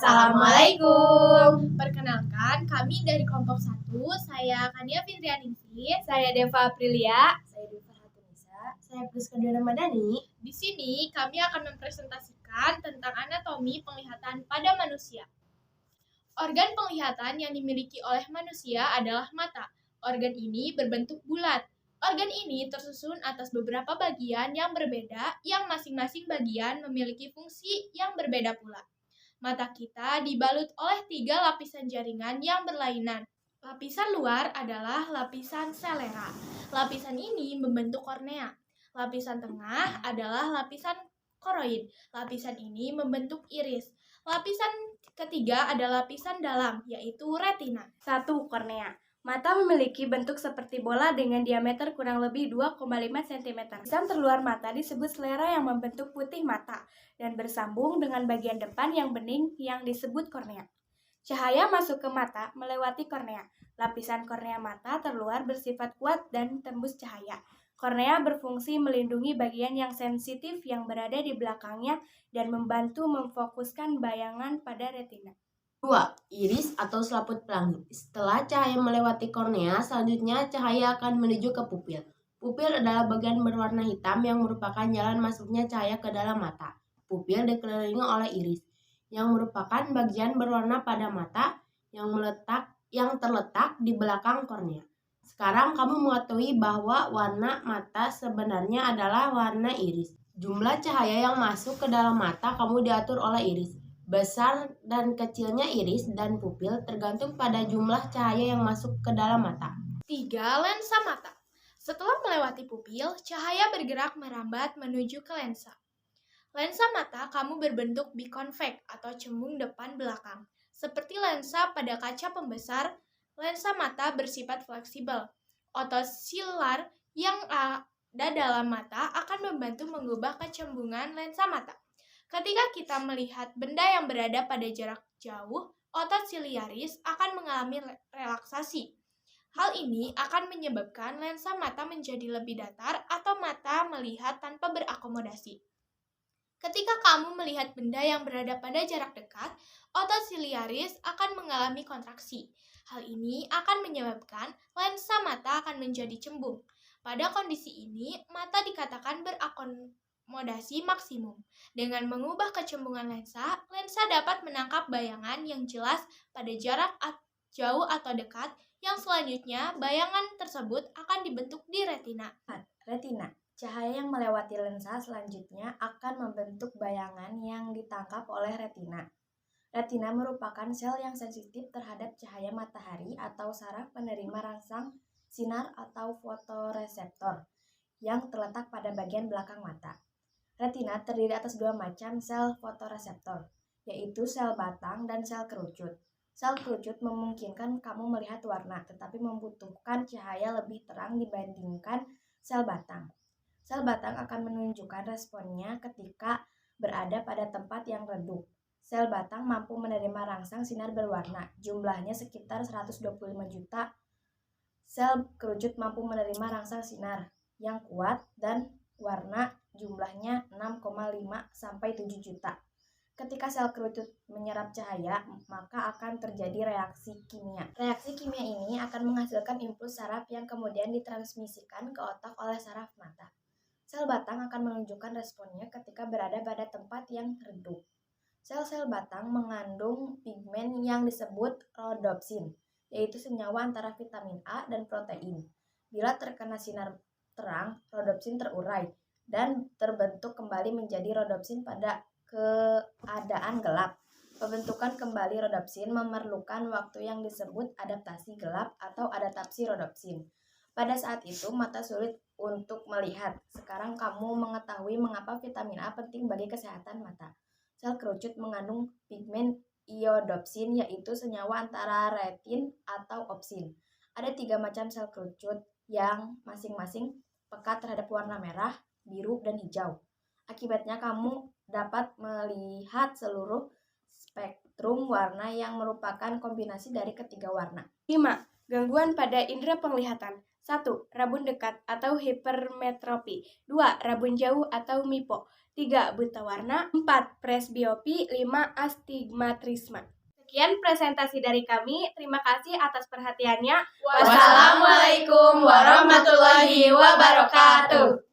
Assalamualaikum. Perkenalkan, kami dari kelompok 1, saya Kania Fitrianingsih, saya Deva Aprilia, saya Deva Hatunisa, saya Priska Dwi Ramadhani. Di sini kami akan mempresentasikan tentang anatomi penglihatan pada manusia. Organ penglihatan yang dimiliki oleh manusia adalah mata. Organ ini berbentuk bulat. Organ ini tersusun atas beberapa bagian yang berbeda, yang masing-masing bagian memiliki fungsi yang berbeda pula. Mata kita dibalut oleh 3 lapisan jaringan yang berlainan. Lapisan luar adalah lapisan selera. Lapisan ini membentuk kornea. Lapisan tengah adalah lapisan koroid. Lapisan ini membentuk iris. Lapisan ketiga adalah lapisan dalam, yaitu retina. 1. Kornea. Mata memiliki bentuk seperti bola dengan diameter kurang lebih 2,5 cm. Lapisan terluar mata disebut selera yang membentuk putih mata dan bersambung dengan bagian depan yang bening yang disebut kornea. Cahaya masuk ke mata melewati kornea. Lapisan kornea mata terluar bersifat kuat dan tembus cahaya. Kornea berfungsi melindungi bagian yang sensitif yang berada di belakangnya dan membantu memfokuskan bayangan pada retina. 2. Iris atau selaput pelangi. Setelah cahaya melewati kornea, selanjutnya cahaya akan menuju ke pupil. Pupil adalah bagian berwarna hitam yang merupakan jalan masuknya cahaya ke dalam mata. Pupil dikelilingi oleh iris, yang merupakan bagian berwarna pada mata yang terletak di belakang kornea. Sekarang kamu mengetahui bahwa warna mata sebenarnya adalah warna iris. Jumlah cahaya yang masuk ke dalam mata kamu diatur oleh iris. Besar dan kecilnya iris dan pupil tergantung pada jumlah cahaya yang masuk ke dalam mata. 3. Lensa mata. Setelah melewati pupil, cahaya bergerak merambat menuju ke lensa. Lensa mata kamu berbentuk bikonveks atau cembung depan belakang. Seperti lensa pada kaca pembesar, lensa mata bersifat fleksibel. Otot silar yang ada dalam mata akan membantu mengubah kecembungan lensa mata. Ketika kita melihat benda yang berada pada jarak jauh, otot siliaris akan mengalami relaksasi. Hal ini akan menyebabkan lensa mata menjadi lebih datar atau mata melihat tanpa berakomodasi. Ketika kamu melihat benda yang berada pada jarak dekat, otot siliaris akan mengalami kontraksi. Hal ini akan menyebabkan lensa mata akan menjadi cembung. Pada kondisi ini, mata dikatakan berakomodasi maksimum. Dengan mengubah kecembungan lensa, lensa dapat menangkap bayangan yang jelas pada jarak jauh atau dekat, yang selanjutnya bayangan tersebut akan dibentuk di retina. Retina. Cahaya yang melewati lensa selanjutnya akan membentuk bayangan yang ditangkap oleh retina. Retina merupakan sel yang sensitif terhadap cahaya matahari atau saraf penerima rangsang sinar atau fotoreseptor yang terletak pada bagian belakang mata. Retina terdiri atas 2 macam sel fotoreseptor, yaitu sel batang dan sel kerucut. Sel kerucut memungkinkan kamu melihat warna, tetapi membutuhkan cahaya lebih terang dibandingkan sel batang. Sel batang akan menunjukkan responnya ketika berada pada tempat yang redup. Sel batang mampu menerima rangsang sinar berwarna, jumlahnya sekitar 125 juta. Sel kerucut mampu menerima rangsang sinar yang kuat dan warna, jumlahnya 6,5 sampai 7 juta. Ketika sel kerucut menyerap cahaya, maka akan terjadi reaksi kimia. Reaksi kimia ini akan menghasilkan impuls saraf yang kemudian ditransmisikan ke otak oleh saraf mata. Sel batang akan menunjukkan responnya ketika berada pada tempat yang redup. Sel-sel batang mengandung pigmen yang disebut rhodopsin, yaitu senyawa antara vitamin A dan protein. Bila terkena sinar terang, rhodopsin terurai dan terbentuk kembali menjadi rhodopsin pada keadaan gelap. Pembentukan kembali rhodopsin memerlukan waktu yang disebut adaptasi gelap atau adaptasi rhodopsin. Pada saat itu, mata sulit untuk melihat. Sekarang kamu mengetahui mengapa vitamin A penting bagi kesehatan mata. Sel kerucut mengandung pigmen iodopsin, yaitu senyawa antara retin atau opsin. Ada 3 macam sel kerucut yang masing-masing pekat terhadap warna merah, biru, dan hijau. Akibatnya kamu dapat melihat seluruh spektrum warna yang merupakan kombinasi dari ketiga warna. 5. Gangguan pada indera penglihatan. 1. Rabun dekat atau hipermetropi. 2. Rabun jauh atau mipo. 3. Buta warna, 4. Presbiopi, 5. Astigmatisme. Sekian presentasi dari kami. Terima kasih atas perhatiannya. Wassalamualaikum warahmatullahi wabarakatuh.